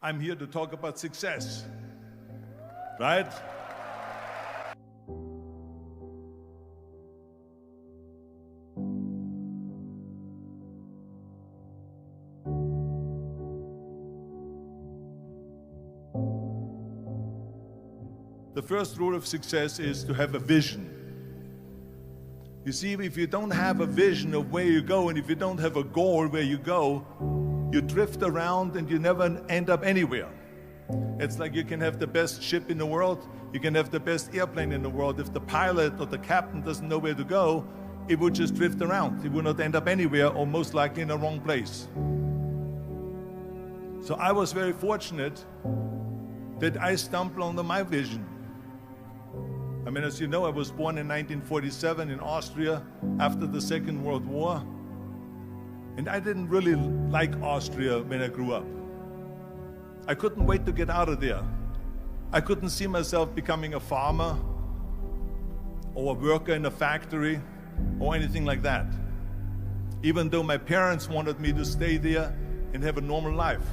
I'm here to talk about success, right? The first rule of success is to have a vision. You see, if you don't have a vision of where you go, and if you don't have a goal where you go, you drift around and you never end up anywhere. It's like you can have the best ship in the world, you can have the best airplane in the world. If the pilot or the captain doesn't know where to go, it would just drift around. It would not end up anywhere, or most likely in the wrong place. So I was very fortunate that I stumbled onto my vision. I mean, as you know, I was born in 1947 in Austria after the Second World War. And I didn't really like Austria when I grew up. I couldn't wait to get out of there. I couldn't see myself becoming a farmer or a worker in a factory or anything like that. Even though my parents wanted me to stay there and have a normal life.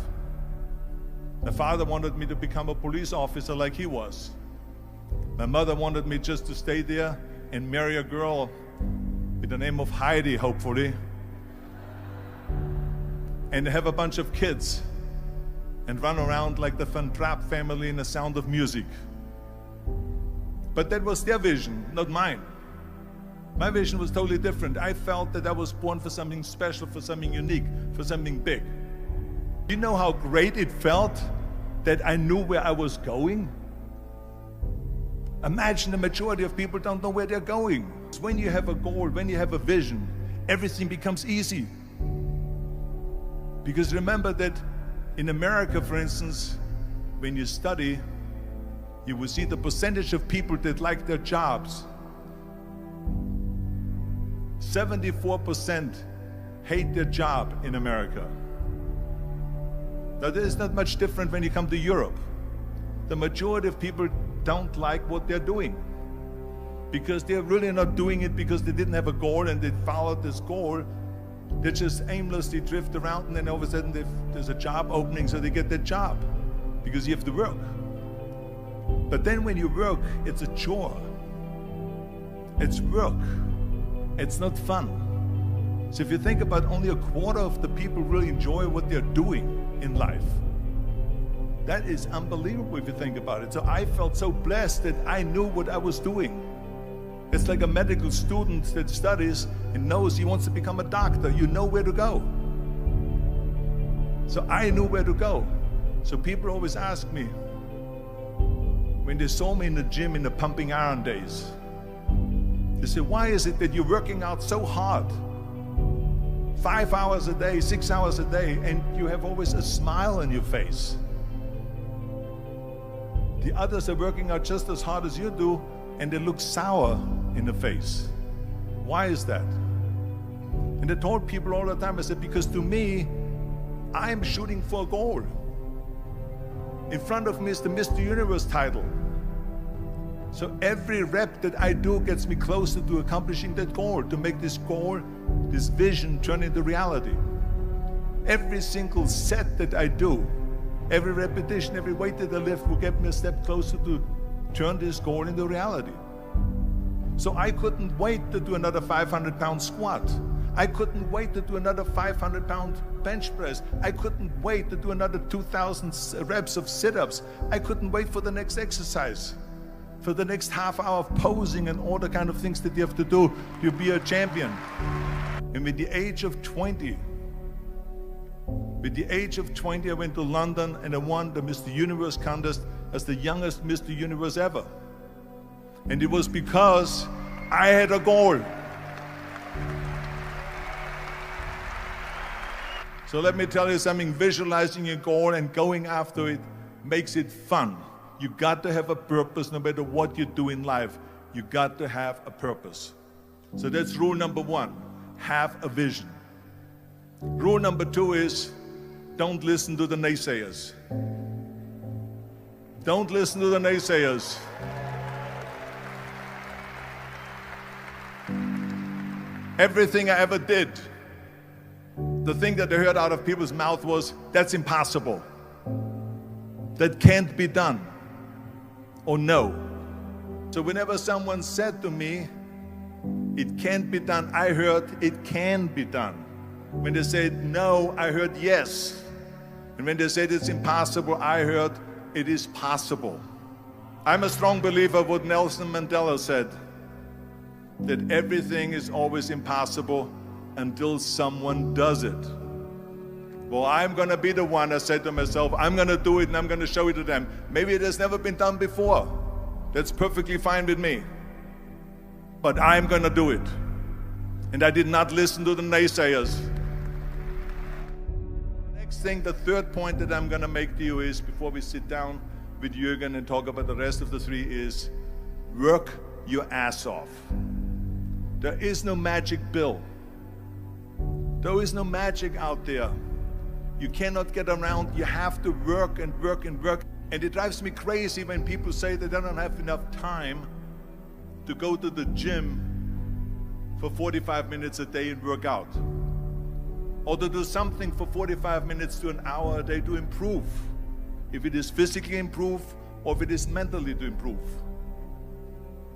My father wanted me to become a police officer like he was. My mother wanted me just to stay there and marry a girl with the name of Heidi, hopefully, and have a bunch of kids and run around like the Van Trapp family in The Sound of Music. But that was their vision, not mine. My vision was totally different. I felt that I was born for something special, for something unique, for something big. You know how great it felt that I knew where I was going? Imagine the majority of people don't know where they're going. When you have a goal, when you have a vision, everything becomes easy. Because remember that in America, for instance, when you study, you will see the percentage of people that like their jobs. 74% hate their job in America. Now, there is not much different when you come to Europe. The majority of people don't like what they're doing because they're really not doing it because they didn't have a goal and they followed this goal. They just aimlessly drift around, and then all of a sudden there's a job opening, so they get that job because you have to work. But then when you work, it's a chore. It's work. It's not fun. So if you think about, only a quarter of the people really enjoy what they're doing in life. That is unbelievable if you think about it. So I felt so blessed that I knew what I was doing. It's like a medical student that studies and knows he wants to become a doctor. You know where to go. So I knew where to go. So people always ask me, when they saw me in the gym in the pumping iron days, they say, why is it that you're working out so hard? 5 hours a day, 6 hours a day, and you have always a smile on your face. The others are working out just as hard as you do, and they look sour in the face. Why is that? And I told people all the time, I said, because to me, I'm shooting for a goal. In front of me is the Mr. Universe title. So every rep that I do gets me closer to accomplishing that goal, to make this goal, this vision, turn into reality. Every single set that I do, every repetition, every weight that I lift will get me a step closer to turn this goal into reality. So I couldn't wait to do another 500-pound squat. I couldn't wait to do another 500-pound bench press. I couldn't wait to do another 2,000 reps of sit-ups. I couldn't wait for the next exercise, for the next half hour of posing and all the kind of things that you have to do to be a champion. And with the age of 20, I went to London and I won the Mr. Universe contest as the youngest Mr. Universe ever. And it was because I had a goal. So let me tell you something, visualizing your goal and going after it makes it fun. You got to have a purpose no matter what you do in life. You got to have a purpose. So that's rule number one, have a vision. Rule number two is, don't listen to the naysayers. Don't listen to the naysayers. Everything I ever did, the thing that I heard out of people's mouth was, that's impossible. that can't be done or no. So whenever someone said to me, it can't be done, I heard it can be done. When they said no, I heard yes. And when they said it's impossible, I heard it is possible. I'm a strong believer of what Nelson Mandela said, that everything is always impossible until someone does it. Well, I'm going to be the one, I said to myself, I'm going to do it and I'm going to show it to them. Maybe it has never been done before. That's perfectly fine with me. But I'm going to do it. And I did not listen to the naysayers. The next thing, the third point that I'm going to make to you is, before we sit down with Jürgen and talk about the rest of the three, is work your ass off. There is no magic pill. There is no magic out there. You cannot get around. You have to work and work and work. And it drives me crazy when people say that they don't have enough time to go to the gym for 45 minutes a day and work out. Or to do something for 45 minutes to an hour a day to improve. If it is physically improve or if it is mentally to improve.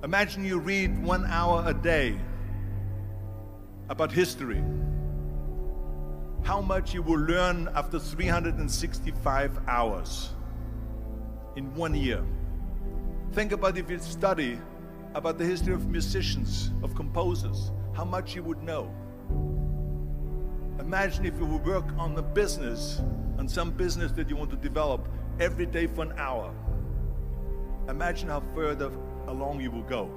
Imagine you read 1 hour a day about history. How much you will learn after 365 hours in 1 year. Think about if you study about the history of musicians, of composers, how much you would know. Imagine if you would work on a business, on some business that you want to develop every day for an hour. Imagine how further along you will go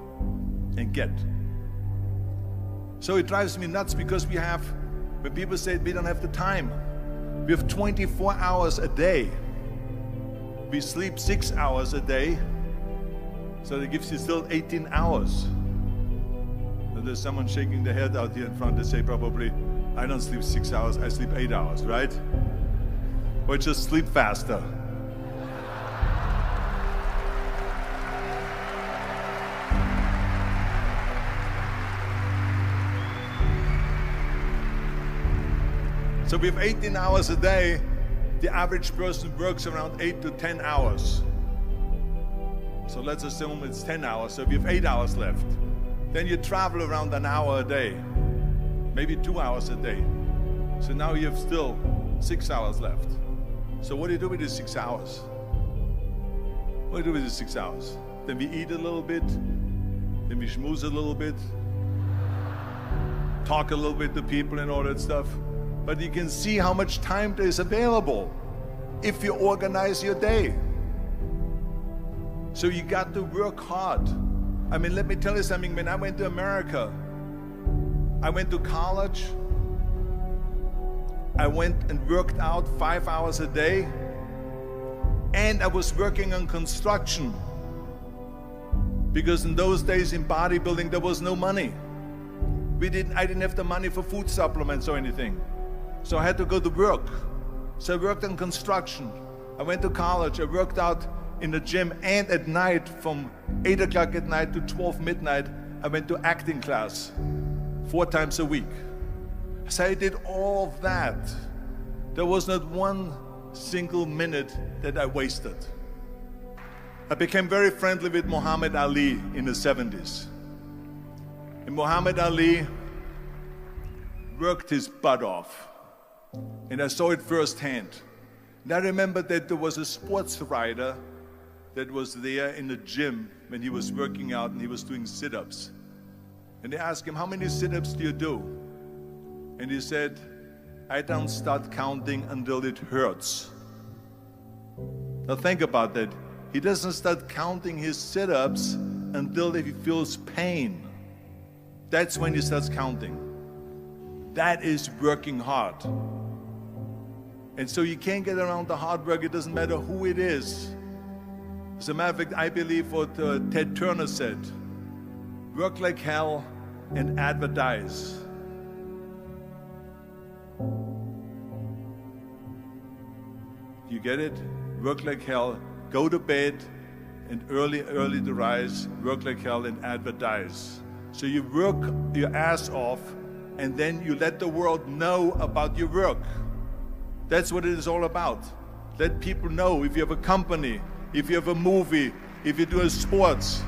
and get. So it drives me nuts because we have, when people say we don't have the time, we have 24 hours a day. We sleep 6 hours a day, so that gives you still 18 hours. And there's someone shaking their head out here in front. They say probably, I don't sleep 6 hours, I sleep 8 hours, right? Or just sleep faster. So we have 18 hours a day. The average person works around 8 to 10 hours. So let's assume it's 10 hours, so we have 8 hours left. Then you travel around an hour a day, maybe 2 hours a day. So now you have still 6 hours left. So what do you do with these 6 hours? What do you do with these 6 hours? Then we eat a little bit, then we schmooze a little bit, talk a little bit to people and all that stuff. But you can see how much time there is available if you organize your day. So you got to work hard. I mean, let me tell you something. When I went to America, I went to college. I went and worked out 5 hours a day. And I was working on construction. Because in those days in bodybuilding, there was no money. I didn't have the money for food supplements or anything. So I had to go to work. So I worked on construction. I went to college. I worked out in the gym, and at night from 8 o'clock at night to 12 midnight, I went to acting class 4 times a week. So I did all of that. There was not one single minute that I wasted. I became very friendly with Muhammad Ali in the 70s. And Muhammad Ali worked his butt off. And I saw it firsthand. And I remember that there was a sports writer that was there in the gym when he was working out and he was doing sit-ups. And they asked him, how many sit-ups do you do? And he said, I don't start counting until it hurts. Now think about that. He doesn't start counting his sit-ups until he feels pain. That's when he starts counting. That is working hard. And so you can't get around the hard work. It doesn't matter who it is. As a matter of fact, I believe what Ted Turner said, work like hell and advertise. You get it? Work like hell, go to bed, and early to rise, work like hell and advertise. So you work your ass off, and then you let the world know about your work. That's what it is all about. Let people know. If you have a company, if you have a movie, if you do a sports,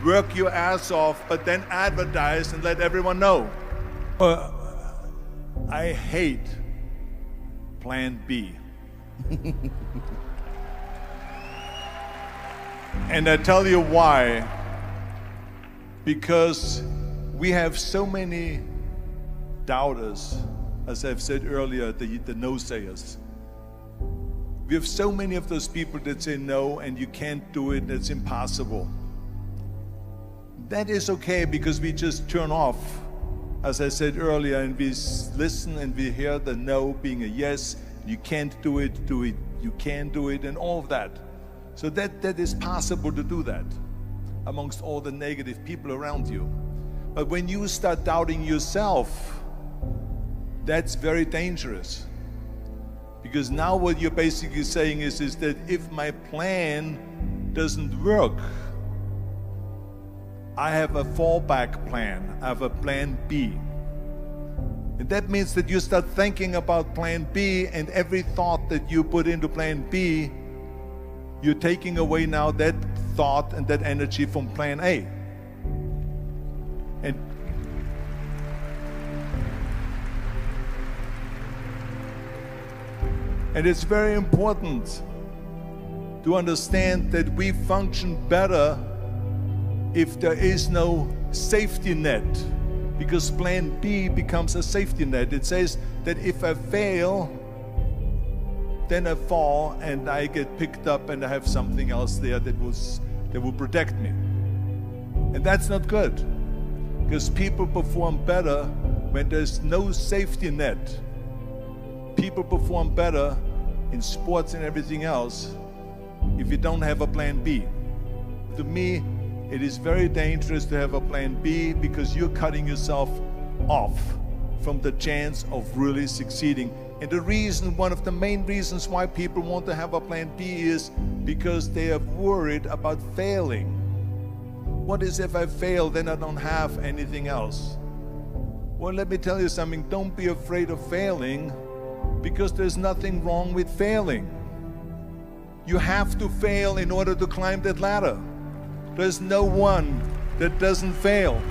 work your ass off, but then advertise and let everyone know. I hate Plan B. And I tell you why. Because we have so many doubters, as I've said earlier, the no-sayers. We have so many of those people that say no, and you can't do it, it's impossible. That is okay, because we just turn off, as I said earlier, and we listen and we hear the no being a yes. You can't do it, you can do it, and all of that. So that is possible to do that amongst all the negative people around you. But when you start doubting yourself, that's very dangerous. Because now what you're basically saying is that if my plan doesn't work, I have a fallback plan, I have a plan B. And that means that you start thinking about plan B, and every thought that you put into plan B, you're taking away now that thought and that energy from plan A. And it's very important to understand that we function better if there is no safety net, because plan B becomes a safety net. It says that if I fail, then I fall and I get picked up and I have something else there that will protect me. And that's not good, because people perform better when there's no safety net. People perform better in sports and everything else if you don't have a plan B. To me, it is very dangerous to have a plan B, because you're cutting yourself off from the chance of really succeeding. And the reason, one of the main reasons why people want to have a plan B is because they are worried about failing. What is if I fail, then I don't have anything else? Well, let me tell you something, don't be afraid of failing, because there's nothing wrong with failing. You have to fail in order to climb that ladder. There's no one that doesn't fail.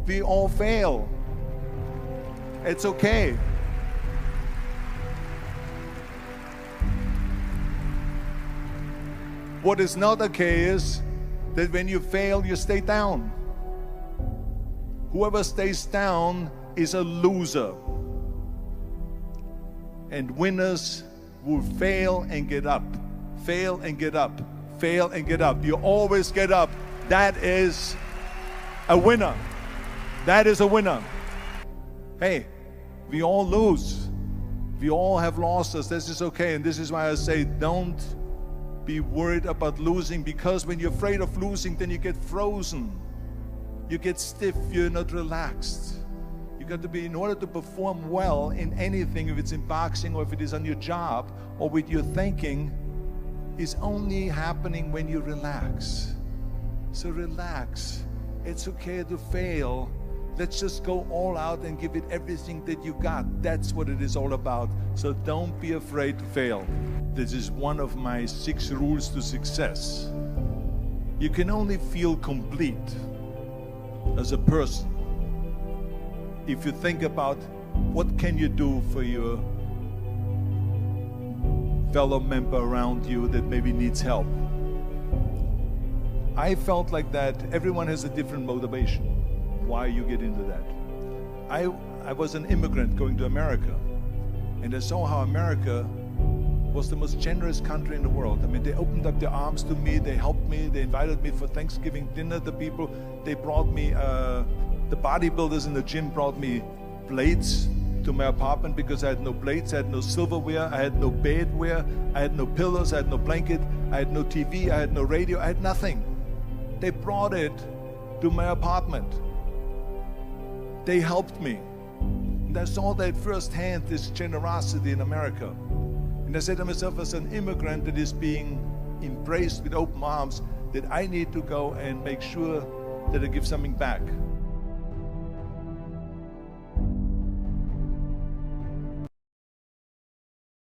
We all fail. It's okay. What is not okay is that when you fail, you stay down. Whoever stays down is a loser. And winners will fail and get up, fail and get up, fail and get up. You always get up. That is a winner. That is a winner. Hey, we all lose. We all have losses. This is okay. And this is why I say don't be worried about losing, because when you're afraid of losing, then you get frozen. You get stiff. You're not relaxed. You got to be, in order to perform well in anything, if it's in boxing or if it is on your job or with your thinking, is only happening when you relax. So relax. It's okay to fail. Let's just go all out and give it everything that you got. That's what it is all about. So don't be afraid to fail. This is one of my 6 rules to success. You can only feel complete as a person if you think about what can you do for your fellow member around you that maybe needs help. I felt like that. Everyone has a different motivation why you get into that. I was an immigrant going to America, and I saw how America was the most generous country in the world. I mean, they opened up their arms to me, they helped me, they invited me for Thanksgiving dinner. The people, they brought me, the bodybuilders in the gym brought me plates to my apartment because I had no plates, I had no silverware, I had no bedware, I had no pillows, I had no blanket, I had no TV, I had no radio, I had nothing. They brought it to my apartment. They helped me. And I saw that firsthand, this generosity in America. And I said to myself, as an immigrant that is being embraced with open arms, that I need to go and make sure that I give something back.